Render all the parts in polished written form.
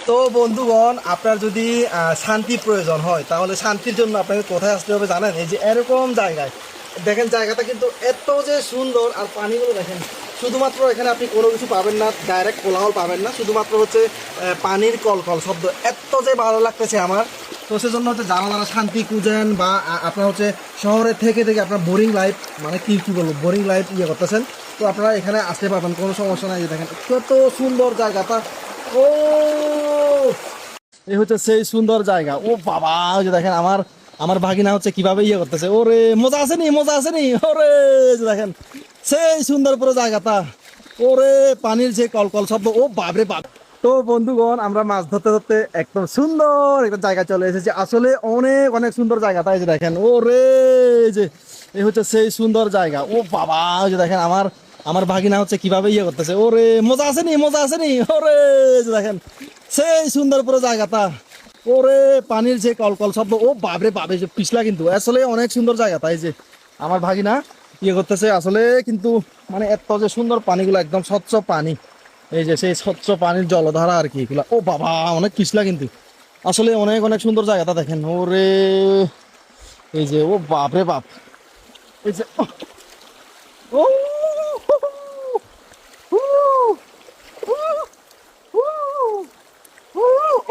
তো বন্ধুগণ, আপনার যদি শান্তির প্রয়োজন হয় তাহলে শান্তির জন্য আপনাকে কোথায় আসতে হবে জানেন? এই যে এরকম জায়গায় দেখেন, জায়গাটা কিন্তু এত যে সুন্দর, আর পানিগুলো দেখেন। শুধুমাত্র এখানে আপনি কোনো কিছু পাবেন না, ডাইরেক্ট কোলাহল পাবেন না, শুধুমাত্র হচ্ছে পানির কলকল শব্দ। এত যে ভালো লাগতেছে আমার। তো সেজন্য হচ্ছে যারা শান্তি খুঁজেন বা আপনার হচ্ছে শহরে থেকে থেকে আপনার বোরিং লাইফ, মানে কী বলবো, বোরিং লাইফ করতেছেন, তো আপনারা এখানে আসতে পারবেন, কোনো সমস্যা নাই। যে দেখেন কত সুন্দর জায়গাটা। ও, এই হচ্ছে সেই সুন্দর জায়গা। ও বাবা, ওই যে দেখেন আমার আমার ভাগিনা হচ্ছে কিভাবে করতেছে। ওরে মজা আছে নি, মজা আছে নি। ওরে যে দেখেন সেই সুন্দর পুরো জায়গাটা। ওরে পানির যে কলকল শব্দ, ও বাপরে বাপ। তো বন্ধুগণ, আমরা মাছ ধরতে ধরতে একদম সুন্দর একটা জায়গা চলে এসেছি। আসলে অনেক অনেক সুন্দর জায়গাটা। এই যে দেখেন, ওরে যে এই হচ্ছে সেই সুন্দর জায়গা। ও বাবা, ওই যে দেখেন আমার আমার ভাগিনা হচ্ছে কিভাবে করতেছে। ওরে মজা আছে নি, মজা আছে নি। ওরে যে দেখেন সেই সুন্দর পুরো জায়গাটা। ওরে পানির যে কলকল শব্দ, ও বাপরে বাপে যে পিছলা, কিন্তু আসলে অনেক সুন্দর জায়গাটা। এই যে আমার ভাগিনা করতেছে আসলে, কিন্তু মানে এত যে সুন্দর পানিগুলো, একদম স্বচ্ছ পানি। এই যে সেই স্বচ্ছ পানির জলধারা আর কি এগুলা। ও বাবা, অনেক পিছলা কিন্তু আসলে অনেক অনেক সুন্দর জায়গাটা দেখেন। ওরে এই যে, ও বাপরে বাপ। এই যে ও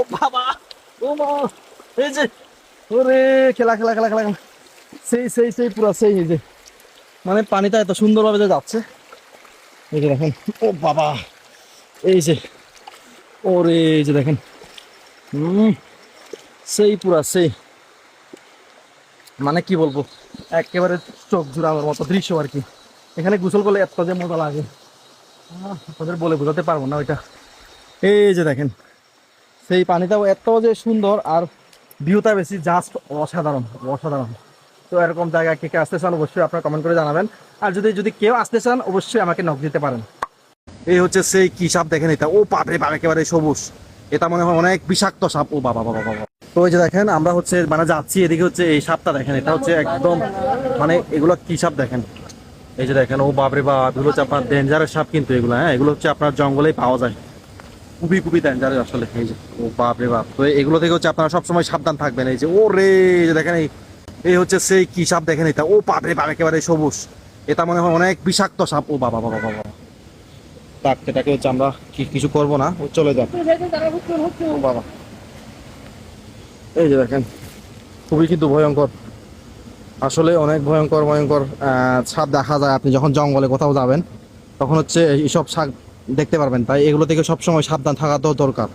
ও বাবা, ও মা, এই যে ওরে খেলা খেলা খেলা খেলা খেলা, সেই সেই সেই পুরো সেই। এই যে মানে পানিটা এত সুন্দরভাবে যে যাচ্ছে, এই যে দেখেন। ও বাবা, এই যে ওরে, এই যে দেখেন সেই পুরা সেই, মানে কি বলবো, একেবারে চোখ জুড়ানোর মতো দৃশ্য আর কি। এখানে গোসল করলে এত যে মজা লাগে আপনাদের বলে বোঝাতে পারবো না ওইটা। এই যে দেখেন সেই পানিটাও এত যে সুন্দর, আর ভিউটা বেশি জাস্ট অসাধারণ অসাধারণ। তো এরকম জায়গায় কে কে আসতে চান অবশ্যই আপনারা কমেন্ট করে জানাবেন। আর যদি যদি কেউ আসতে চান অবশ্যই আমাকে নক দিতে পারেন। এই হচ্ছে সেই কি সাপ দেখেন, এটা ও বাপরে বাপ, একেবারে সবুজ। এটা মনে হয় অনেক বিষাক্ত সাপ। ও বাবা বাবা বাবা। তো এই যে দেখেন আমরা হচ্ছে মানে যাচ্ছি, এদিকে হচ্ছে এই সাপটা দেখেন, এটা হচ্ছে একদম মানে এগুলো কি সাপ দেখেন। এই যে দেখেন, ও বাপরে বাপ, এগুলো হচ্ছে আপনার ডেঞ্জারের সাপ কিন্তু এগুলো। হ্যাঁ, এগুলো হচ্ছে আপনার জঙ্গলেই পাওয়া যায়, খুবই খুবই ডেঞ্জারের আসলে। এই যে ও বাপরে বাপ। তো এগুলো থেকে হচ্ছে আপনারা সবসময় সাবধান থাকবেন। এই যে ওরে, এই যে দেখেন এই হচ্ছে সেই কি সাপ দেখেন, এটা ও বাপরে বাপ, একেবারে সবুজ। এটা মনে হয় অনেক বিষাক্ত সাপ। ও বাবা বাবা বাবা। তাক, এটাকে হচ্ছে আমরা কিছু করবো না, ও চলে যান। ও বাবা, এই যে দেখেন খুবই কিন্তু ভয়ঙ্কর, আসলে অনেক ভয়ঙ্কর ভয়ঙ্কর সাপ দেখা যায়। আপনি যখন জঙ্গলে কোথাও যাবেন তখন হচ্ছে এইসব সাপ দেখতে পারবেন, তাই এগুলো থেকে সবসময় সাবধান থাকা তো দরকার।